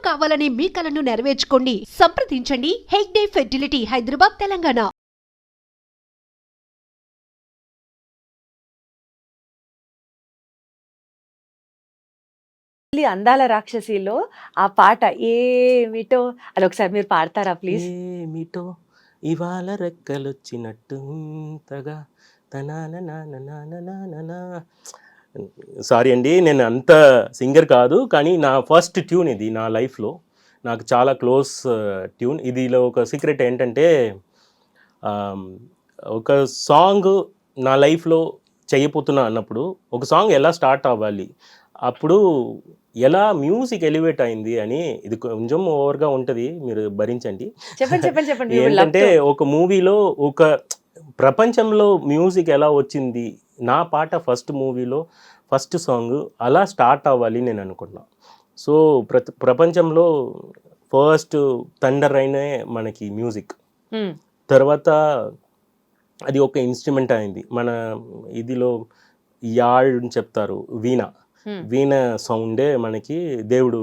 కావాలనే మీ కలను నెరవేర్చుకోండి. సంప్రదించండి హెగ్డే ఫెర్టిలిటీ, హైదరాబాద్, తెలంగాణ. అందాల రాక్షసిలో ఆ పాట ఏమిటో అది ఒకసారి మీరు పాడతారా ప్లీజ్? ఏమిటో ఇవాళ రెక్కలొచ్చినట్టుంతగా తనానా. సారీ అండి, నేను అంత సింగర్ కాదు, కానీ నా ఫస్ట్ ట్యూన్ ఇది నా లైఫ్లో. నాకు చాలా క్లోజ్ ట్యూన్. ఇదిలో ఒక సీక్రెట్ ఏంటంటే, ఒక సాంగ్ నా లైఫ్లో చేయబోతున్నా అన్నప్పుడు ఒక సాంగ్ ఎలా స్టార్ట్ అవ్వాలి, అప్పుడు ఎలా మ్యూజిక్ ఎలివేట్ అయింది అని, ఇది కొంచెం ఓవర్గా ఉంటుంది, మీరు భరించండి. చెప్పండి. ఏంటంటే ఒక మూవీలో ఒక ప్రపంచంలో మ్యూజిక్ ఎలా వచ్చింది, నా పాట ఫస్ట్ మూవీలో ఫస్ట్ సాంగ్ అలా స్టార్ట్ అవ్వాలి నేను అనుకున్నా. సో ప్రపంచంలో ఫస్ట్ థండర్ అయినే మనకి మ్యూజిక్, తర్వాత అది ఒక ఇన్స్ట్రుమెంట్ అయింది. మన ఇదిలో యాళ్ అని చెప్తారు, వీణ సౌండే మనకి దేవుడు,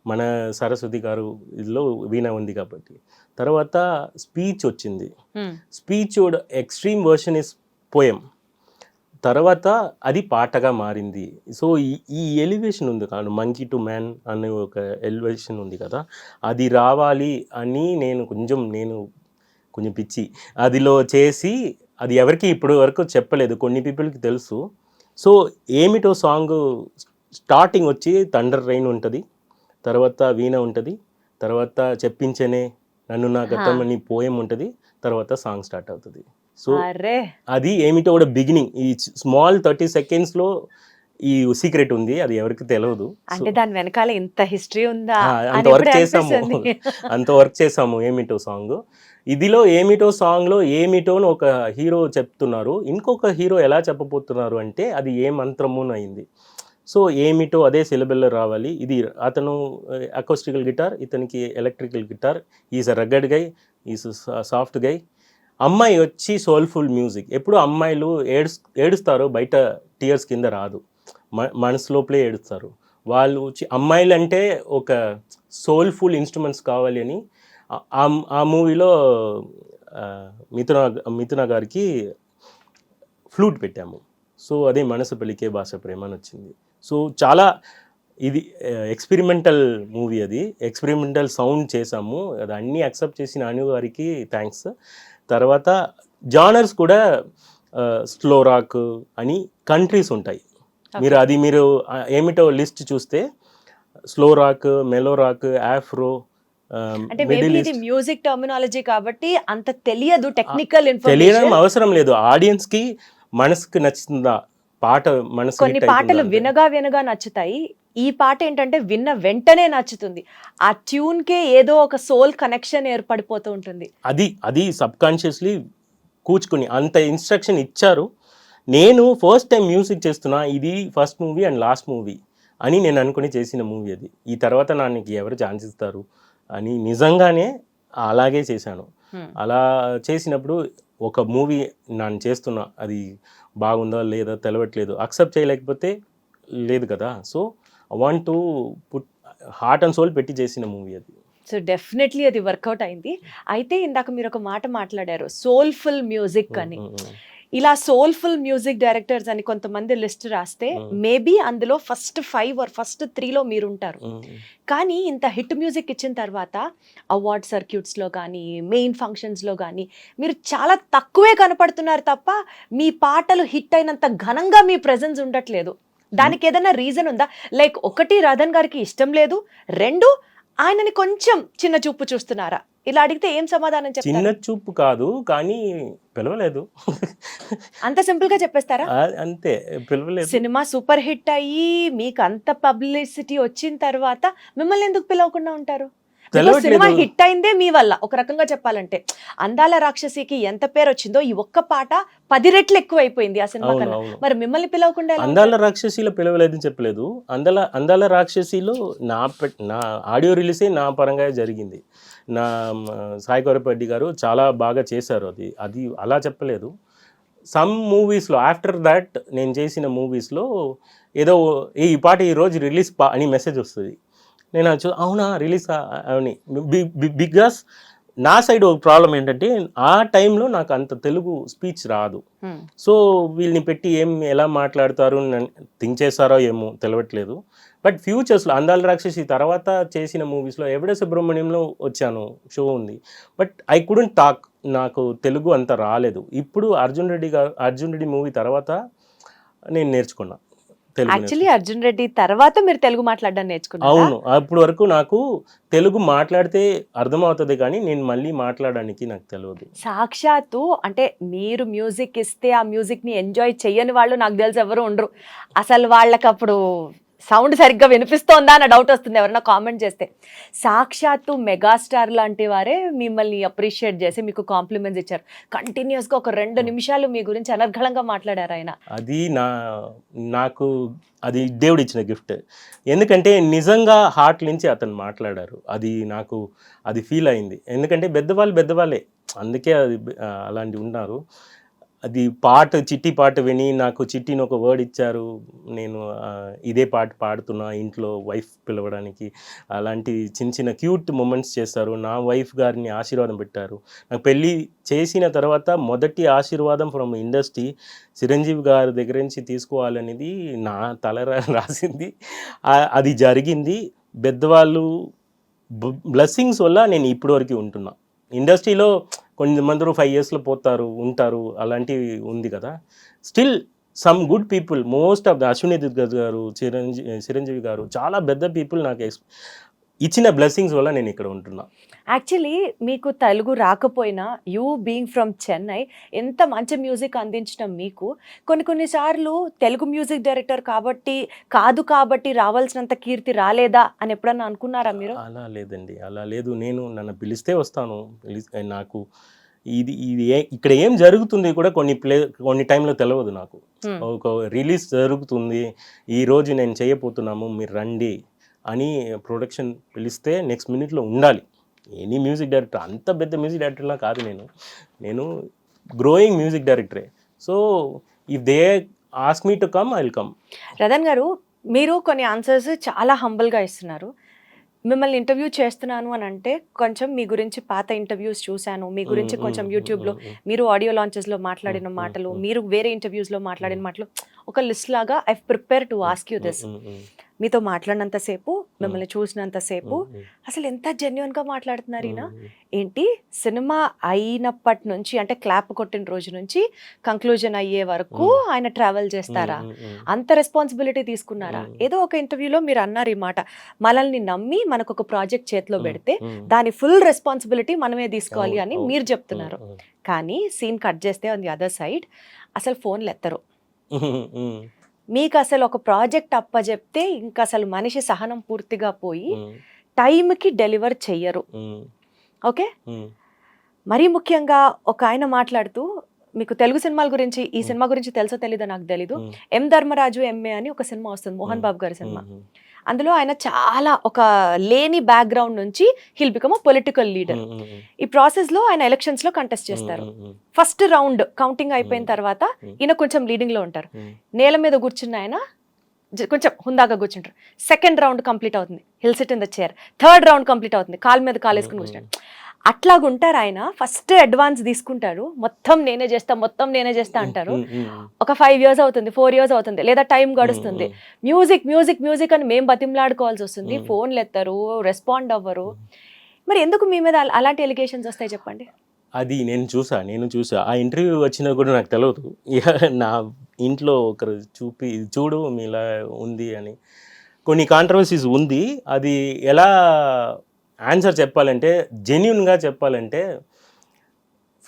మన సరస్వతి గారు ఇదిలో వీణ ఉంది కాబట్టి. తర్వాత స్పీచ్ వచ్చింది. Speech extreme version is poem. తర్వాత అది పాటగా మారింది. సో ఈ ఎలివేషన్ ఉంది కాదు, మంకీ టు మ్యాన్ అనే ఒక ఎలివేషన్ ఉంది కదా, అది రావాలి అని నేను కొంచెం పిచ్చి అదిలో చేసి, అది ఎవరికి ఇప్పుడు వరకు చెప్పలేదు, కొన్ని పీపుల్కి తెలుసు. సో ఏమిటో సాంగ్ స్టార్టింగ్ వచ్చి థండర్ రైన్ ఉంటుంది, తర్వాత వీణ ఉంటుంది, తర్వాత చెప్పించనే నన్ను నా గతం అని పోయం ఉంటుంది, తర్వాత సాంగ్ స్టార్ట్ అవుతుంది. సో అది ఏమిటో కూడా బిగినింగ్. ఈ స్మాల్ 30 సెకండ్స్లో ఈ సీక్రెట్ ఉంది, అది ఎవరికి తెలియదు. అంటే దాని వెనకాల ఇంత హిస్టరీ ఉందా? అంత వర్క్ చేసాము ఏమిటో సాంగ్. ఇదిలో ఏమిటో సాంగ్లో ఏమిటో అని ఒక హీరో చెప్తున్నారు, ఇంకొక హీరో ఎలా చెప్పబోతున్నారు అంటే అది ఏ మంత్రము అయింది. సో ఏమిటో అదే సిలబుల్లో రావాలి. ఇది అతను అకౌస్టికల్ గిటార్, ఇతనికి electrical guitar. Is a rugged guy, is soft guy. అమ్మాయి వచ్చి సోల్ఫుల్ మ్యూజిక్. ఎప్పుడు అమ్మాయిలు ఏడుస్తారు, బయట టీయర్స్ కింద రాదు, మనసు లోపలే ఏడుస్తారు. వాళ్ళు అమ్మాయిలు అంటే ఒక సోల్ఫుల్ ఇన్స్ట్రుమెంట్స్ కావాలి అని ఆ మూవీలో మిథున గారికి ఫ్లూట్ పెట్టాము. సో అదే మనసు పలికే భాష ప్రేమ అని వచ్చింది. సో చాలా ఇది ఎక్స్పెరిమెంటల్ మూవీ, అది ఎక్స్పెరిమెంటల్ సౌండ్ చేసాము. అది అన్నీ యాక్సెప్ట్ చేసిన అను గారికి థ్యాంక్స్. తర్వాత జానర్స్ కూడా స్లో రాక్ అని కంట్రీస్ ఉంటాయి. మీరు ఏమిటో లిస్ట్ చూస్తే slow rock, mellow rock, afro, అంటే ఇది మ్యూజిక్ టర్మినాలజీ కాబట్టి అంత తెలియదు, టెక్నికల్ ఇన్ఫర్మేషన్ తెలియడం అవసరం లేదు. ఆడియన్స్ కి మనసుకి నచ్చుతుందా పాట, మనసు కొన్ని పాటలు వినగా నచ్చుతాయి. ఈ పాట ఏంటంటే విన్న వెంటనే నచ్చుతుంది. ఆ ట్యూన్ కే ఏదో ఒక సోల్ కనెక్షన్ ఏర్పడిపోతూ ఉంటుంది. అది సబ్ కాన్షియస్లీ కూర్చుకుని అంత ఇన్స్ట్రక్షన్ ఇచ్చారు. నేను ఫస్ట్ టైం మ్యూజిక్ చేస్తున్నా, ఇది first movie and last movie అని నేను అనుకుని చేసిన మూవీ అది. ఈ తర్వాత నాకు ఎవరు ఛాన్స్ ఇస్తారు అని నిజంగానే అలాగే చేశాను. అలా చేసినప్పుడు ఒక మూవీ నేను చేస్తున్నా, అది బాగుందా లేదా తెలవట్లేదు, అక్సెప్ట్ చేయలేకపోతే లేదు కదా. So I want to put heart and soul పెట్టి చేసిన మూవీ అది. సో డెఫినెట్లీ అది వర్కౌట్ అయింది. అయితే ఇందాక మీరు ఒక మాట మాట్లాడారు, సోల్ఫుల్ మ్యూజిక్ అని. ఇలా సోల్ఫుల్ మ్యూజిక్ డైరెక్టర్స్ అని కొంతమంది లిస్ట్ రాస్తే మేబీ అందులో ఫస్ట్ 5 or ఫస్ట్ 3లో మీరు ఉంటారు. కానీ ఇంత హిట్ మ్యూజిక్ ఇచ్చిన తర్వాత అవార్డ్ సర్క్యూట్స్లో కానీ మెయిన్ ఫంక్షన్స్లో కానీ మీరు చాలా తక్కువే కనపడుతున్నారు తప్ప మీ పాటలు హిట్ అయినంత ఘనంగా మీ ప్రెజెన్స్ ఉండట్లేదు. దానికి ఏదైనా రీజన్ ఉందా? లైక్ 1 రాధన్ గారికి ఇష్టం లేదు, 2 ఆయనని కొంచెం చిన్న చూపు చూస్తున్నారా? ఇలా అడిగితే ఏం సమాధానం చెప్తారు? చిన్న చూపు కాదు, కానీ పిలవలేదు. అంత సింపుల్ గా చెప్పేస్తారా? అంతే, పిలవలేదు. సినిమా సూపర్ హిట్ అయ్యి మీకు అంత పబ్లిసిటీ వచ్చిన తర్వాత మిమ్మల్ని ఎందుకు పిలవకుండా ఉంటారు? సినిమా హిట్ అయిందే మీ వల్ల. ఒక రకంగా చెప్పాలంటే అందాల రాక్షసికి ఎంత పేరు వచ్చిందో ఈ ఒక్క పాట 10 రెట్లు ఎక్కువ అయిపోయింది ఆ సినిమా కన్నా. మరి మిమ్మల్ని పిలవకుండా అందాల రాక్షసిలో పిలవలేదని చెప్పలేదు. అందాల రాక్షసిలో నా ఆడియో రిలీజే నా పరంగా జరిగింది. నా సాయి కొరపరెడ్డి గారు చాలా బాగా చేశారు, అది అలా చెప్పలేదు. సమ్ మూవీస్లో ఆఫ్టర్ దాట్ నేను చేసిన మూవీస్లో ఏదో ఈ పాట ఈరోజు రిలీజ్ అని మెసేజ్ వస్తుంది. నేను అవునా రిలీజ్ అని బికాస్ నా సైడ్ ఒక ప్రాబ్లం ఏంటంటే ఆ టైంలో నాకు అంత తెలుగు స్పీచ్ రాదు. సో వీళ్ళని పెట్టి ఎలా మాట్లాడతారు థింక్ చేస్తారో ఏమో తెలియట్లేదు. బట్ ఫ్యూచర్స్లో అందాల రాక్షసి తర్వాత చేసిన మూవీస్లో ఎవడే సుబ్రహ్మణ్యంలో వచ్చాను, షో ఉంది, బట్ ఐ కుడెంట్ టాక్, నాకు తెలుగు అంత రాలేదు. ఇప్పుడు అర్జున్ రెడ్డి మూవీ తర్వాత నేను నేర్చుకున్నా తెలుగు. యాక్చువల్లీ అర్జున్ రెడ్డి తర్వాత మీరు తెలుగు మాట్లాడడం నేర్చుకున్నారు. అవును, అప్పటి వరకు నాకు తెలుగు మాట్లాడితే అర్థమవుతుంది కానీ నేను మళ్ళీ మాట్లాడడానికి నాకు తెలియదు. సాక్షాత్తు అంటే మీరు మ్యూజిక్ ఇస్తే ఆ మ్యూజిక్ ని ఎంజాయ్ చెయ్యని వాళ్ళు నాకు తెలిసి ఎవరు ఉండరు. అసలు వాళ్ళకి అప్పుడు సౌండ్ సరిగ్గా వినిపిస్తోందా అన్న డౌట్ వస్తుంది ఎవరన్నా కామెంట్ చేస్తే. సాక్షాత్తు మెగాస్టార్ లాంటి వారే మిమ్మల్ని అప్రిషియేట్ చేసి మీకు కాంప్లిమెంట్స్ ఇచ్చారు. కంటిన్యూస్గా ఒక 2 నిమిషాలు మీ గురించి అనర్గళంగా మాట్లాడారు ఆయన. అది నాకు అది దేవుడు ఇచ్చిన గిఫ్ట్. ఎందుకంటే నిజంగా హార్ట్ నుంచి అతను మాట్లాడారు. అది ఫీల్ అయింది. ఎందుకంటే పెద్దవాళ్ళే, అందుకే అది అలాంటి ఉన్నారు. అది చిట్టి పాట విని నాకు చిట్టిని ఒక వర్డ్ ఇచ్చారు, నేను ఇదే పాట పాడుతున్నా ఇంట్లో వైఫ్ పిలవడానికి. అలాంటి చిన్న క్యూట్ మూమెంట్స్ చేస్తారు. నా వైఫ్ గారిని ఆశీర్వాదం పెట్టారు. నాకు పెళ్ళి చేసిన తర్వాత మొదటి ఆశీర్వాదం ఫ్రమ్ ఇండస్ట్రీ చిరంజీవి గారి దగ్గర నుంచి తీసుకోవాలనేది నా తల రాసింది. అది జరిగింది. పెద్దవాళ్ళు బ్లెస్సింగ్స్ వల్ల నేను ఇప్పటివరకు ఉంటున్నా. ఇండస్ట్రీలో కొంతమంది 5 yearsలో ఉంటారు, అలాంటివి ఉంది కదా. Still some good people, most of the Ashwini Durgaj garu, Chiranjeevi గారు, చాలా పెద్ద పీపుల్ నాకు ఇచ్చిన బ్లెస్సింగ్స్ వల్ల నేను ఇక్కడ ఉంటున్నా. యాక్చువల్లీ మీకు తెలుగు రాకపోయినా యూ బీయింగ్ ఫ్రమ్ చెన్నై ఎంత మంచి మ్యూజిక్ అందించిన మీకు కొన్నిసార్లు తెలుగు మ్యూజిక్ డైరెక్టర్ కాబట్టి రావాల్సినంత కీర్తి రాలేదా అని ఎప్పుడన్నా అనుకున్నారా మీరు? అలా లేదండి, అలా లేదు. నన్ను పిలిస్తే వస్తాను. నాకు ఇది ఇక్కడ ఏం జరుగుతుంది కూడా కొన్ని టైంలో తెలియదు నాకు. ఒక రిలీజ్ జరుగుతుంది, ఈరోజు నేను చేయబోతున్నాము, మీరు రండి అని ప్రొడక్షన్ పిలిస్తే నెక్స్ట్ మినిట్లో ఉండాలి. ఎనీ మ్యూజిక్ డైరెక్టర్, అంత పెద్ద మ్యూజిక్ డైరెక్టర్లా కాదు నేను గ్రోయింగ్ మ్యూజిక్ డైరెక్టరే. So if they ask me to come, I will come. Radhan garu, మీరు కొన్ని ఆన్సర్స్ చాలా హంబల్గా ఇస్తున్నారు. మిమ్మల్ని ఇంటర్వ్యూ చేస్తున్నాను అని అంటే కొంచెం మీ గురించి పాత ఇంటర్వ్యూస్ చూశాను, మీ గురించి కొంచెం యూట్యూబ్లో మీరు ఆడియో లాంచెస్లో మాట్లాడిన మాటలు, మీరు వేరే ఇంటర్వ్యూస్లో మాట్లాడిన మాటలు ఒక లిస్ట్ లాగా I prepare to ask you this. మీతో మాట్లాడినంతసేపు, మిమ్మల్ని చూసినంతసేపు అసలు ఎంత జెన్యున్గా మాట్లాడుతున్నారు ఈయన. ఏంటి సినిమా అయినప్పటి నుంచి అంటే క్లాప్ కొట్టిన రోజు నుంచి కంక్లూజన్ అయ్యే వరకు ఆయన ట్రావెల్ చేస్తారా? అంత రెస్పాన్సిబిలిటీ తీసుకున్నారా? ఏదో ఒక ఇంటర్వ్యూలో మీరు అన్నారు ఈ మాట, మనల్ని నమ్మి మనకు ఒక ప్రాజెక్ట్ చేతిలో పెడితే దాని ఫుల్ రెస్పాన్సిబిలిటీ మనమే తీసుకోవాలి అని మీరు చెప్తున్నారు. కానీ సీన్ కట్ చేస్తే ఆన్ ది అదర్ సైడ్ అసలు ఫోన్లు ఎత్తరు. మీకు అసలు ఒక ప్రాజెక్ట్ అప్పచెప్తే ఇంకా అసలు మనిషి సహనం పూర్తిగా పోయి టైంకి డెలివర్ చెయ్యరు. ఓకే, మరీ ముఖ్యంగా ఒక ఆయన మాట్లాడుతూ, మీకు తెలుగు సినిమాల గురించి, ఈ సినిమా గురించి తెలుసో తెలీదో నాకు తెలీదు, ఎం ధర్మరాజు ఎంఏ అని ఒక సినిమా వస్తుంది, మోహన్ బాబు గారి సినిమా. అందులో ఆయన చాలా ఒక లేని బ్యాక్గ్రౌండ్ నుంచి hill become a political leader. ఈ ప్రాసెస్లో ఆయన ఎలక్షన్స్లో కంటెస్ట్ చేస్తారు. ఫస్ట్ రౌండ్ కౌంటింగ్ అయిపోయిన తర్వాత ఈయన కొంచెం లీడింగ్లో ఉంటారు. నేల మీద కూర్చున్న ఆయన కొంచెం హుందాగా కూర్చుంటారు. సెకండ్ రౌండ్ కంప్లీట్ అవుతుంది, hill SIT in the chair. Third round complete అవుతుంది, కాలు మీద కాలు వేసుకుని కూర్చుంటారు. అట్లాగుంటారు ఆయన. ఫస్ట్ అడ్వాన్స్ తీసుకుంటారు, మొత్తం నేనే చేస్తా అంటారు. ఒక 5 years అవుతుంది, 4 years అవుతుంది, లేదా టైం గడుస్తుంది. మ్యూజిక్ అని మేము బతిమలాడుకోవాల్సి వస్తుంది. ఫోన్లు ఎత్తరు, రెస్పాండ్ అవ్వరు. మరి ఎందుకు మీ మీద అలాంటి ఎలిగేషన్స్ వస్తాయి చెప్పండి? అది నేను చూసా. ఆ ఇంటర్వ్యూ వచ్చినా కూడా నాకు తెలియదు. నా ఇంట్లో ఒకరు చూడు మీలా ఉంది అని కొన్ని కాంట్రవర్సీస్ ఉంది. అది ఎలా ఆన్సర్ చెప్పాలంటే, జెన్యున్గా చెప్పాలంటే,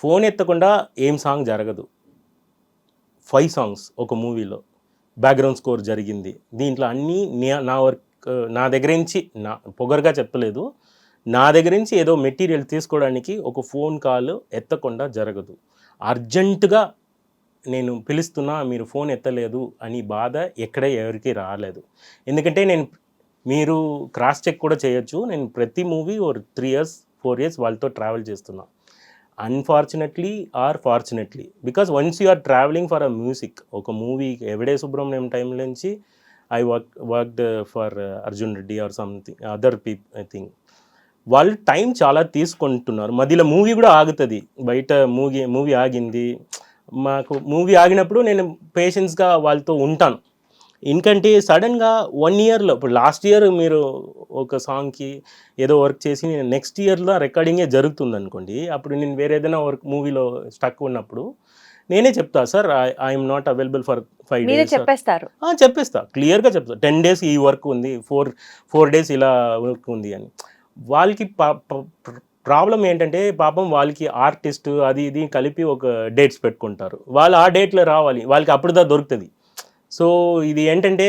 ఫోన్ ఎత్తకుండా ఏం సాంగ్ జరగదు. 5 songs ఒక మూవీలో బ్యాక్గ్రౌండ్ స్కోర్ జరిగింది. దీంట్లో అన్నీ నా వర్క్, నా దగ్గర నుంచి, పొగరుగా చెప్పలేదు, నా దగ్గర నుంచి ఏదో మెటీరియల్ తీసుకోవడానికి ఒక ఫోన్ కాల్ ఎత్తకుండా జరగదు. అర్జెంటుగా నేను పిలుస్తున్నా, మీరు ఫోన్ ఎత్తలేదు అని బాధ ఎవరికి రాలేదు. ఎందుకంటే మీరు క్రాస్ చెక్ కూడా చేయొచ్చు. నేను ప్రతి మూవీ 3 years 4 years వాళ్ళతో ట్రావెల్ చేస్తున్నా. Unfortunately or fortunately, because once you are travelling for a music, ఒక మూవీ ఎవడే సుబ్రహ్మణ్యం టైం నుంచి I worked for Arjun Reddy or something other people I think. వాళ్ళు టైం చాలా తీసుకుంటున్నారు, మధ్యలో మూవీ కూడా ఆగుతుంది, బయట మూవీ ఆగింది, మాకు మూవీ ఆగినప్పుడు నేను పేషెన్స్గా వాళ్ళతో ఉంటాను. ఎందుకంటే సడన్గా 1 ఇయర్లో, ఇప్పుడు లాస్ట్ ఇయర్ మీరు ఒక సాంగ్కి ఏదో వర్క్ చేసి నెక్స్ట్ ఇయర్లో రికార్డింగే జరుగుతుంది అనుకోండి, అప్పుడు నేను వేరే ఏదైనా వర్క్ మూవీలో స్టక్ ఉన్నప్పుడు నేనే చెప్తా, sir I'm not available for 5 days. చెప్పేస్తా, క్లియర్గా చెప్తా, 10 days ఈ వర్క్ ఉంది, 4 days ఇలా వర్క్ ఉంది అని. వాళ్ళకి ప్రాబ్లం ఏంటంటే పాపం వాళ్ళకి ఆర్టిస్ట్ అది ఇది కలిపి ఒక డేట్స్ పెట్టుకుంటారు, వాళ్ళు ఆ డేట్లో రావాలి, వాళ్ళకి అప్పుడుదా దొరుకుతుంది. సో ఇది ఏంటంటే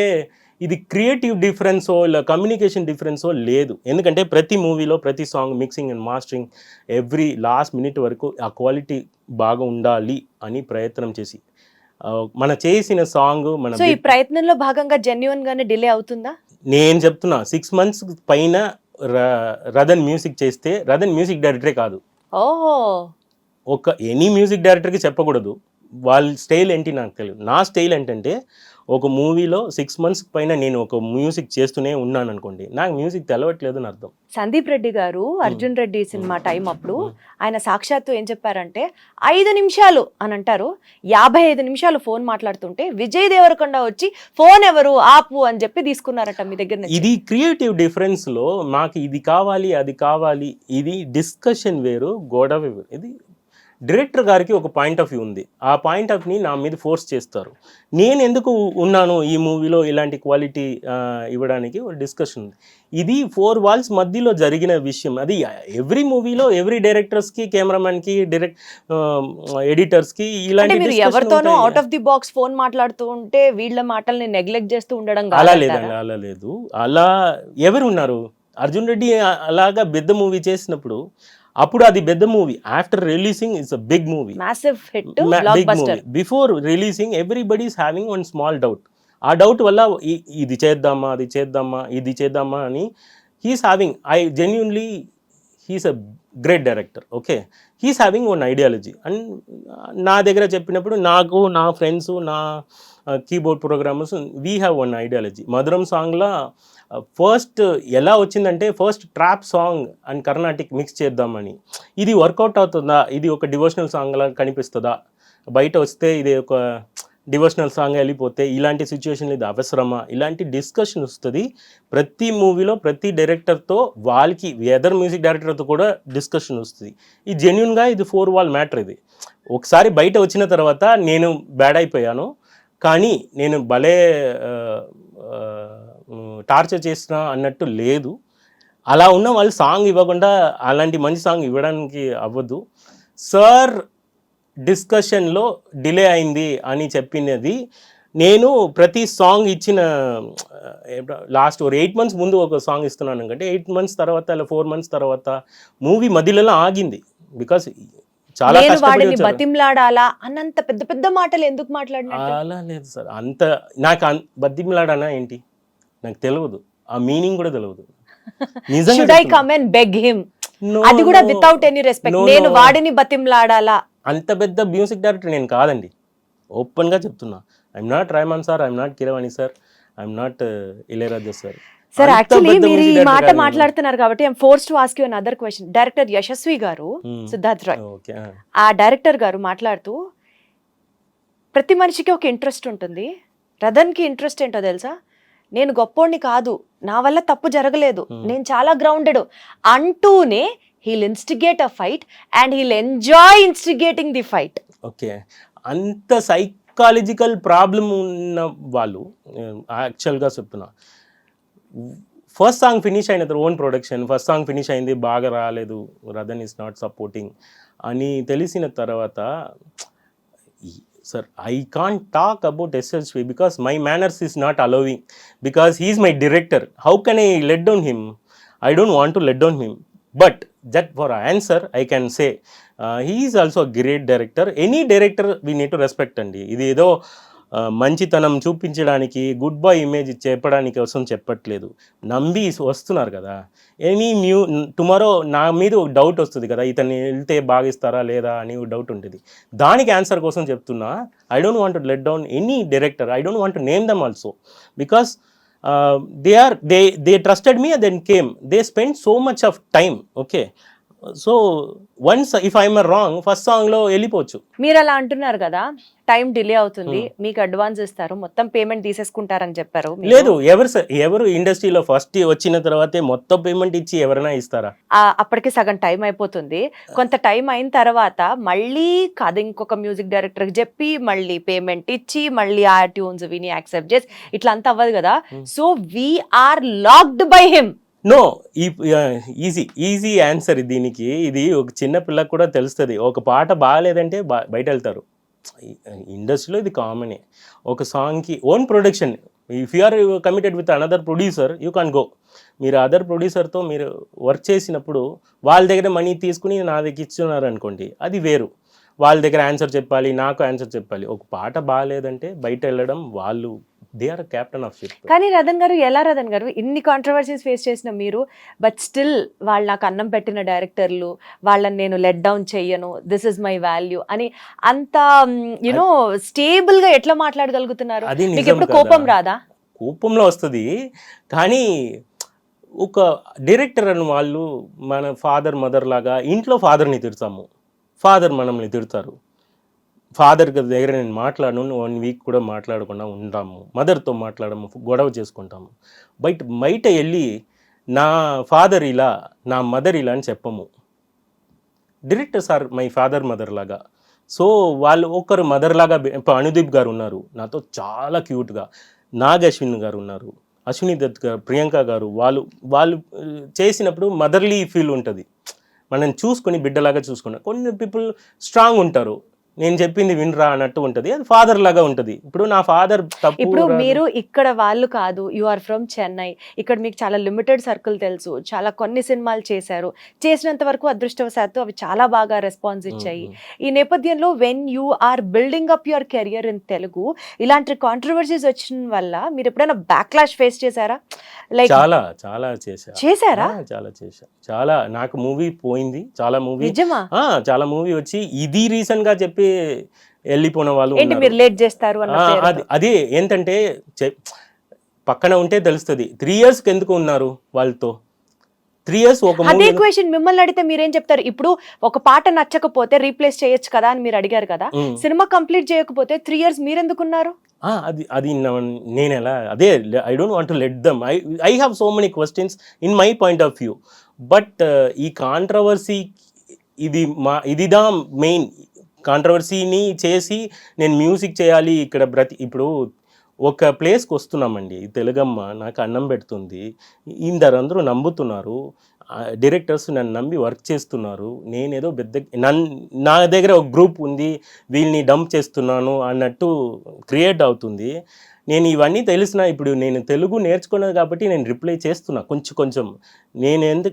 ఇది క్రియేటివ్ డిఫరెన్సో ఇలా కమ్యూనికేషన్ డిఫరెన్సో లేదు. ఎందుకంటే ప్రతి మూవీలో ప్రతి song mixing and mastering every last minute వరకు ఆ క్వాలిటీ బాగా ఉండాలి అని ప్రయత్నం చేసి మన చేసిన సాంగ్ మన ఈ ప్రయత్నంలో భాగంగా జెన్యూన్ గానే డిలే అవుతుందా? నేను చెప్తున్నా 6 months పైన రదన్ మ్యూజిక్ చేస్తే, రదన్ మ్యూజిక్ డైరెక్టరే కాదు, ఒక ఎనీ మ్యూజిక్ డైరెక్టర్కి చెప్పకూడదు వాళ్ళ స్టైల్ ఏంటి నాకు తెలియదు. నా స్టైల్ ఏంటంటే ఒక మూవీలో 6 months పైన నేను ఒక మ్యూజిక్ చేస్తూనే ఉన్నాను అనుకోండి, నాకు మ్యూజిక్ తెలవట్లేదు అని అర్థం. సందీప్ రెడ్డి గారు అర్జున్ రెడ్డి సినిమా టైం అప్పుడు ఆయన సాక్షాత్తు ఏం చెప్పారంటే 5 నిమిషాలు అని అంటారు, 55 నిమిషాలు ఫోన్ మాట్లాడుతుంటే విజయ్ దేవరకొండ వచ్చి ఫోన్ ఎవరు ఆపు అని చెప్పి తీసుకున్నారట మీ దగ్గర. ఇది క్రియేటివ్ డిఫరెన్స్ లో మాకు ఇది కావాలి అది కావాలి, ఇది డిస్కషన్ వేరు, గొడవ వేరు. ఇది డైరెక్టర్ గారికి ఒక పాయింట్ ఆఫ్ వ్యూ ఉంది, ఆ పాయింట్ ఆఫ్ ని నా మీద ఫోర్స్ చేస్తారు. నేను ఎందుకు ఉన్నాను ఈ మూవీలో ఇలాంటి క్వాలిటీ ఇవ్వడానికి ఒక డిస్కషన్ ఉంది. ఇది 4 walls మధ్యలో జరిగిన విషయం. అది ఎవ్రీ మూవీలో ఎవ్రీ డైరెక్టర్స్కి, కెమెరామెన్కి, ఎడిటర్స్కి ఇలాంటి ఎవరితోనో out of the box phone మాట్లాడుతూ ఉంటే వీళ్ళ మాటల్ని నెగ్లెక్ట్ చేస్తూ ఉండడం అలా లేదండి, అలా లేదు. అలా ఎవరు ఉన్నారు? అర్జున్ రెడ్డి అలాగా పెద్ద మూవీ చేసినప్పుడు అప్పుడు అది పెద్ద movie, after releasing it's a big movie, massive hit, blockbuster. Before releasing everybody is having one small doubt. ఆ డౌట్ వల్ల ఇది చేద్దామా అది చేద్దామా ఇది చేద్దామా అని he's having, I genuinely he's a great director, okay, he's having one ideology. And నా దగ్గర చెప్పినప్పుడు నాకు నా ఫ్రెండ్స్, నా keyboard programmers, we have one ideology. Madhuram సాంగ్లో ఫస్ట్ ఎలా వచ్చిందంటే first trap song and Carnatic mix చేద్దామని. ఇది వర్కౌట్ అవుతుందా, ఇది ఒక డివోషనల్ సాంగ్లా కనిపిస్తుందా, బయట వస్తే ఇది ఒక డివోషనల్ సాంగ్ వెళ్ళిపోతే ఇలాంటి సిచ్యువేషన్లో ఇది అవసరమా, ఇలాంటి డిస్కషన్ వస్తుంది ప్రతి మూవీలో. ప్రతి డైరెక్టర్తో వాళ్ళకి అదర్ మ్యూజిక్ డైరెక్టర్తో కూడా డిస్కషన్ వస్తుంది. ఇది జెన్యున్గా ఇది 4 wall మ్యాటర్. ఇది ఒకసారి బయట వచ్చిన తర్వాత నేను బ్యాడ్ అయిపోయాను, కానీ నేను భలే టార్చర్ చేసిన అన్నట్టు లేదు. అలా ఉన్న వాళ్ళు సాంగ్ ఇవ్వకుండా అలాంటి మంచి సాంగ్ ఇవ్వడానికి అవ్వదు. సార్ డిస్కషన్లో డిలే అయింది అని చెప్పినది నేను ప్రతి సాంగ్ ఇచ్చిన లాస్ట్ ఒక 8 months ముందు ఒక సాంగ్ ఇస్తున్నాను అంటే 8 months తర్వాత అలా 4 months తర్వాత మూవీ మధ్యలో ఆగింది. బికాస్ చాలా వాడిని బతిమ్లాడాలా అన్నంత పెద్ద పెద్ద మాటలు ఎందుకు మాట్లాడినా? అలా లేదు సార్, అంత నాకు బతిమ్లాడానా ఏంటి నాకు తెలియదు, ఆ మీనింగ్ కూడా తెలియదు. Should I come and beg him? అది కూడా వితౌట్ ఎనీ రెస్పెక్ట్, నేను వాడిని బతిమ్లాడాలా? అంత పెద్ద మ్యూజిక్ డైరెక్టర్ నేను కాదండి, ఓపెన్ గా చెప్తున్నా. I'm not Rahman sir, I'm not Keeravani sir, I'm not Ilaiyaraaja sir. Sir actually మీరు ఈ మాట మాట్లాడుతున్నారు కాబట్టి I'm force to ask you another question. Director Yashasvi garu, Siddharth Roy, ఆ డైరెక్టర్ గారు మాట్లాడుతూ ప్రతి మనిషికి ఒక ఇంట్రెస్ట్ ఉంటుంది, రదన్కి ఇంట్రెస్ట్ ఏంటో తెలుసా, నేను గొప్పోడిని కాదు, నా వల్ల తప్పు జరగలేదు, నేను చాలా గ్రౌండెడ్ అంటూనే he'll instigate a fight and he'll enjoy instigating the fight. Okay, అంత సైకాలజికల్ ప్రాబ్లం ఉన్న వాళ్ళు యాక్చువల్గా చెప్తున్నా, ఫస్ట్ సాంగ్ ఫినిష్ అయిన తర్వాత own production, first song finish అయింది, బాగా రాలేదు, రదన్ ఈస్ నాట్ సపోర్టింగ్ అని తెలిసిన తర్వాత, sir, I can't talk about SSV because my manners is not allowing, because he is my director. How can I let down him? I don't want to let down him. But that for answer, I can say he is also a great director. Any director we need to respect అండి. ఇది ఏదో మంచితనం చూపించడానికి, good boy image చెప్పడానికి కోసం చెప్పట్లేదు, నమ్మి వస్తున్నారు కదా. ఎనీ టుమారో నా మీద ఒక డౌట్ వస్తుంది కదా, ఇతన్ని వెళ్తే బాగిస్తారా లేదా అని డౌట్ ఉంటుంది, దానికి ఆన్సర్ కోసం చెప్తున్నా. I don't want to let down any director, I don't want to name them also, because they trusted me and then came. They spent so much of time. Okay, so once if I'm wrong, first song లో వెళ్ళిపోవచ్చు. మీరు అలా అంటున్నారు కదా, time delay అవుతుంది, మీకు advance ఇస్తారు, మొత్తం పేమెంట్ తీసేసుకుంటారని చెప్పారు. లేదు, ఎవరు ఇండస్ట్రీలో ఫస్ట్ వచ్చిన తర్వాతే మొత్తం పేమెంట్ ఇచ్చి ఎవరైనా ఇస్తారా? అప్పటికి సగం టైం అయిపోతుంది. కొంత టైం అయిన తర్వాత మళ్ళీ కథ ఇంకొక మ్యూజిక్ డైరెక్టర్కి చెప్పి మళ్ళీ పేమెంట్ ఇచ్చి మళ్ళీ ఆ ట్యూన్స్ విని యాక్సెప్ట్ చేసి ఇట్లా అంతా అవ్వదు కదా. So we're locked by him. No, easy answer దీనికి. ఇది ఒక చిన్న పిల్లకి కూడా తెలుస్తుంది. ఒక పాట బాగాలేదంటే బయట వెళ్తారు. ఇండస్ట్రీలో ఇది కామనే. ఒక సాంగ్కి own production, if you are committed with another producer you can go. మీరు అదర్ ప్రొడ్యూసర్తో మీరు వర్క్ చేసినప్పుడు వాళ్ళ దగ్గర మనీ తీసుకుని నా దగ్గర ఇస్తున్నారు అనుకోండి, అది వేరు. వాళ్ళ దగ్గర ఆన్సర్ చెప్పాలి, నాకు ఆన్సర్ చెప్పాలి. ఒక పాట బాగాలేదంటే బయట వెళ్ళడం, వాళ్ళు they are captain of ship. కానీ రతన్ గారు ఇన్ని కాంట్రవర్సీస్ ఫేస్ చేసిన మీరు, బట్ స్టిల్ వాళ్ళు నాకు అన్నం పెట్టిన డైరెక్టర్లు, వాళ్ళని నేను లెట్ డౌన్ చెయ్యను, దిస్ ఇస్ మై వాల్యూ అని అంత యునో స్టేబుల్ గా ఎట్లా మాట్లాడగలుగుతున్నారు? మీకు ఎప్పుడు కోపం రాదా? కోపంలో వస్తుంది, కానీ ఒక డైరెక్టర్ అని వాళ్ళు మన ఫాదర్ మదర్ లాగా, ఇంట్లో ఫాదర్ని తిడతాము, ఫాదర్ మనల్ని తిడతారు. ఫాదర్ దగ్గర నేను మాట్లాడను, 1 వీక్ కూడా మాట్లాడకుండా ఉంటాము, మదర్తో మాట్లాడము, గొడవ చేసుకుంటాము. బయట వెళ్ళి నా ఫాదర్ ఇలా, నా మదర్ ఇలా అని చెప్పము. Directors are my father mother లాగా. సో వాళ్ళు ఒకరు మదర్ లాగా. ఇప్పుడు అనుదీప్ గారు ఉన్నారు నాతో చాలా క్యూట్గా, నాగ్ అశ్విన్ గారు ఉన్నారు, అశ్విని దత్ గారు, ప్రియాంక గారు, వాళ్ళు చేసినప్పుడు మదర్లీ ఫీల్ ఉంటుంది. మనం చూసుకొని బిడ్డలాగా చూసుకున్నాం. కొన్ని పీపుల్ స్ట్రాంగ్ ఉంటారు, నేను చెప్పింది వినరా అన్నట్టు ఉంటుంది, అది ఫాదర్ లాగా ఉంటుంది. ఇప్పుడు నా ఫాదర్ తప్పు. ఇప్పుడు మీరు ఇక్కడ వాళ్ళు కాదు, యు ఆర్ ఫ్రమ్ చెన్నై, ఇక్కడ మీకు చాలా లిమిటెడ్ సర్కిల్ తెలుసు, చాలా కొన్ని సినిమాలు చేశారు, చేసినంత వరకు అదృష్టవశాత్తు అవి చాలా బాగా రెస్పాన్స్ ఇచ్చాయి. ఈ నేపథ్యంలో when you are building up your career in Telugu, ఇలాంటి కాంట్రవర్సీస్ వచ్చిన వల్ల మీరు ఎప్పుడైనా బ్యాక్లాష్ ఫేస్ చేశారా? లైక్ చాలా చేశారా? చాలా నాకు మూవీ పోయింది, చాలా మూవీ, నిజమా? చాలా మూవీ వచ్చి ఇది రీసెంట్ గా చెప్పి వెళ్ళిపోయిన వాళ్ళు. మీరు లేట్ చేస్తారు అదే ఏంటంటే పక్కన ఉంటే తెలుస్తుంది. 3 years ఎందుకు ఉన్నారు వాళ్ళతో? 3 years ఒక అదే క్వశ్చన్ మిమ్మల్ని అడిగితే మీరేం చెప్తారు? ఇప్పుడు ఒక పాట నచ్చకపోతే రీప్లేస్ చేయొచ్చు కదా అని మీరు అడిగారు కదా, సినిమా కంప్లీట్ చేయకపోతే 3 years మీరెందుకున్నారు? అది నేను ఎలా, అదే I don't want to let them. I have so many questions in my point of view. But ఈ కాంట్రవర్సీ ఇదిదా మెయిన్. కాంట్రవర్సీని చేసి నేను మ్యూజిక్ చేయాలి ఇక్కడ ఇప్పుడు ఒక ప్లేస్కి వస్తున్నామండి, తెలుగమ్మ నాకు అన్నం పెడుతుంది, అందరూ నమ్ముతున్నారు, డైరెక్టర్స్ నన్ను నమ్మి వర్క్ చేస్తున్నారు, నేనేదో నా దగ్గర ఒక గ్రూప్ ఉంది, వీళ్ళని డంప్ చేస్తున్నాను అన్నట్టు క్రియేట్ అవుతుంది. నేను ఇవన్నీ తెలిసిన ఇప్పుడు నేను తెలుగు నేర్చుకున్నది కాబట్టి నేను రిప్లై చేస్తున్నా కొంచెం. నేను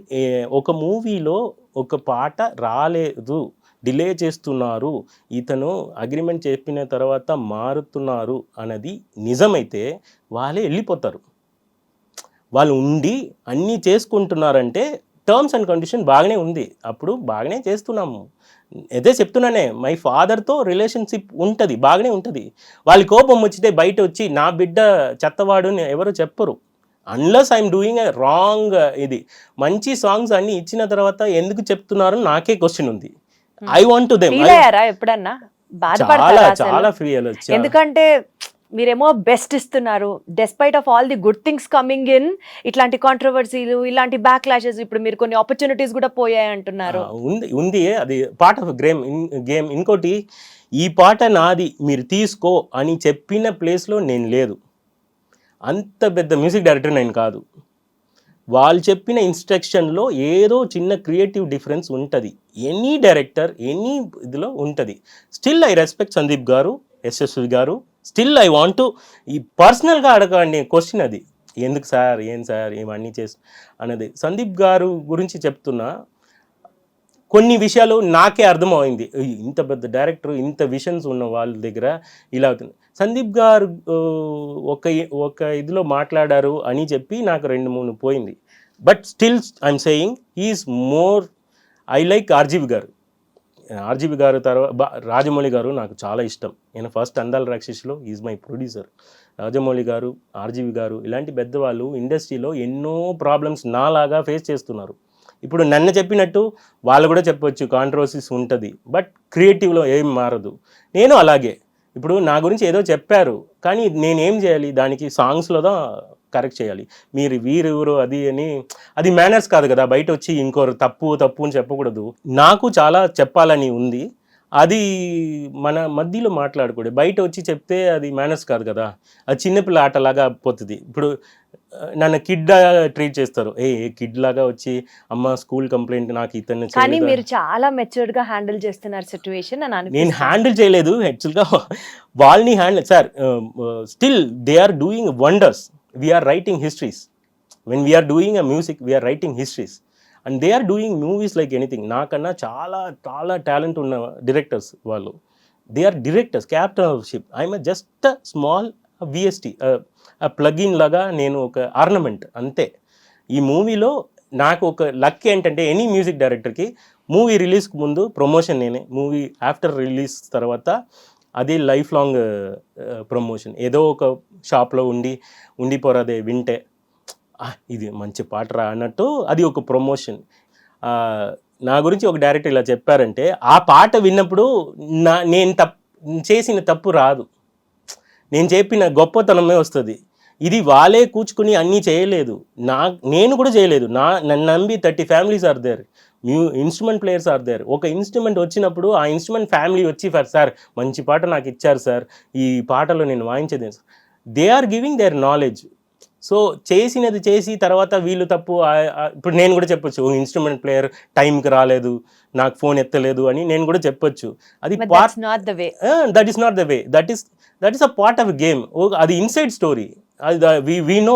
ఒక మూవీలో ఒక పాట రాలేదు, డిలే చేస్తున్నారు, ఇతను అగ్రిమెంట్ చెప్పిన తర్వాత మారుతున్నారు అన్నది నిజమైతే వాళ్ళే వెళ్ళిపోతారు. వాళ్ళు ఉండి అన్నీ చేసుకుంటున్నారంటే టర్మ్స్ అండ్ కండిషన్ బాగానే ఉంది, అప్పుడు బాగానే చేస్తున్నాము. అదే చెప్తున్నానే, మై ఫాదర్తో రిలేషన్షిప్ ఉంటుంది, బాగానే ఉంటుంది. వాళ్ళ కోపం వచ్చితే బయట వచ్చి నా బిడ్డ చెత్తవాడు ఎవరు చెప్పరు. Unless I'm doing a wrong. ఇది మంచి సాంగ్స్ అన్ని ఇచ్చిన తర్వాత ఎందుకు చెప్తున్నారు నాకే క్వశ్చన్ ఉంది. I want to them. ఎప్పుడన్నా చాలా ఫీల్ అయ్యారు, ఎందుకంటే మీరేమో బెస్ట్ ఇస్తున్నారు, despite of all the good things coming in, ఇట్లాంటి కాంట్రవర్సీలు, ఇలాంటి బ్యాక్ క్లాషెస్, ఇప్పుడు మీరు కొన్ని ఆపర్చునిటీస్ కూడా పోయాయి అంటున్నారు. ఉంది అది పార్ట్ ఆఫ్ గేమ్. ఇంకోటి, ఈ పాట నాది మీరు తీసుకో అని చెప్పిన ప్లేస్లో నేను లేదు. అంత పెద్ద మ్యూజిక్ డైరెక్టర్ నేను కాదు. వాళ్ళు చెప్పిన ఇన్స్ట్రక్షన్లో ఏదో చిన్న క్రియేటివ్ డిఫరెన్స్ ఉంటుంది, ఎనీ డైరెక్టర్ ఎనీ ఇదిలో ఉంటుంది. స్టిల్ ఐ రెస్పెక్ట్ సందీప్ గారు, యశస్వి గారు. స్టిల్ ఐ వాంట్ టు ఈ పర్సనల్గా అడగండి క్వశ్చన్, అది ఎందుకు సార్, ఏం సార్ ఇవన్నీ అన్నది. సందీప్ గారు గురించి చెప్తున్నా, కొన్ని విషయాలు నాకే అర్థమైంది, ఇంత పెద్ద డైరెక్టర్, ఇంత విషన్స్ ఉన్న వాళ్ళ దగ్గర ఇలా అవుతుంది. సందీప్ గారు ఒక ఇదిలో మాట్లాడారు అని చెప్పి నాకు 2-3 పోయింది. But still I'm saying he's more, I like RGV garu. RGV garu తర్వాత రాజమౌళి గారు నాకు చాలా ఇష్టం. నేను ఫస్ట్ అందాల రాక్షసిలో ఈజ్ మై ప్రొడ్యూసర్. రాజమౌళి గారు, ఆర్జీవి గారు ఇలాంటి పెద్దవాళ్ళు ఇండస్ట్రీలో ఎన్నో ప్రాబ్లమ్స్ నాలాగా ఫేస్ చేస్తున్నారు. ఇప్పుడు నన్ను చెప్పినట్టు వాళ్ళు కూడా చెప్పొచ్చు, కాంట్రవర్సీస్ ఉంటుంది, బట్ క్రియేటివ్లో ఏం మారదు. నేను అలాగే ఇప్పుడు నా గురించి ఏదో చెప్పారు, కానీ నేనేం చేయాలి, దానికి సాంగ్స్లో కరెక్ట్ చేయాలి. మీరు వీరెవరు అది అని, అది మేనర్స్ కాదు కదా. బయట వచ్చి ఇంకోరు తప్పు అని చెప్పకూడదు. నాకు చాలా చెప్పాలని ఉంది, అది మన మధ్యలో మాట్లాడకూడదు. బయట వచ్చి చెప్తే అది మేనర్స్ కాదు కదా, అది చిన్నపిల్ల ఆటలాగా పోతుంది. ఇప్పుడు నన్ను కిడ్ ట్రీట్ చేస్తారు, కిడ్ లాగా వచ్చి అమ్మ స్కూల్ కంప్లైంట్ నాకు ఇతను. కానీ మీరు చాలా మెచ్యూర్డ్ గా హ్యాండిల్ చేస్తున్నారు సిచ్యువేషన్ అని నేను హ్యాండిల్ చేయలేదు యాక్చువల్గా, వాళ్ళని handle. Sir still they are doing wonders. We're writing histories. When we're doing a music we're writing histories and they are doing movies like anything. నాకన్నా చాలా చాలా టాలెంట్ ఉన్న డైరెక్టర్స్ వాళ్ళు. They are directors, captain of ship. I'm just small VST, plugin లాగా, నేను ఒక ornament అంతే. ఈ మూవీలో నాకు ఒక లక్ ఏంటంటే, ఎనీ మ్యూజిక్ డైరెక్టర్కి మూవీ రిలీజ్కి ముందు ప్రమోషన్ నేనే, మూవీ ఆఫ్టర్ రిలీజ్ తర్వాత అది లైఫ్ లాంగ్ ప్రమోషన్. ఏదో ఒక షాప్లో ఉండిపోరాదే వింటే ఇది మంచి పాట రా అన్నట్టు అది ఒక ప్రమోషన్. నా గురించి ఒక డైరెక్టర్ ఇలా చెప్పారంటే, ఆ పాట విన్నప్పుడు నేను చేసిన తప్పు రాదు, నేను చెప్పిన గొప్పతనమే వస్తుంది. ఇది వాళ్ళే కూర్చుకుని అన్నీ చేయలేదు, నేను కూడా చేయలేదు. నన్ను నమ్మి 30 families are there, instrument players are there. ఒక ఇన్స్ట్రుమెంట్ వచ్చినప్పుడు ఆ ఇన్స్ట్రుమెంట్ ఫ్యామిలీ వచ్చి సార్ మంచి పాట నాకు ఇచ్చారు సార్, ఈ పాటలో నేను వాయించేది. They are giving their knowledge. So చేసినది చేసి తర్వాత వీళ్ళు తప్పు. ఇప్పుడు నేను కూడా చెప్పొచ్చు, ఇన్స్ట్రుమెంట్ ప్లేయర్ టైంకి రాలేదు, నాకు ఫోన్ ఎత్తలేదు అని నేను కూడా చెప్పొచ్చు. అది that is not the way, that is a part of game. అది ఇన్సైడ్ స్టోరీ, అది వీ నో.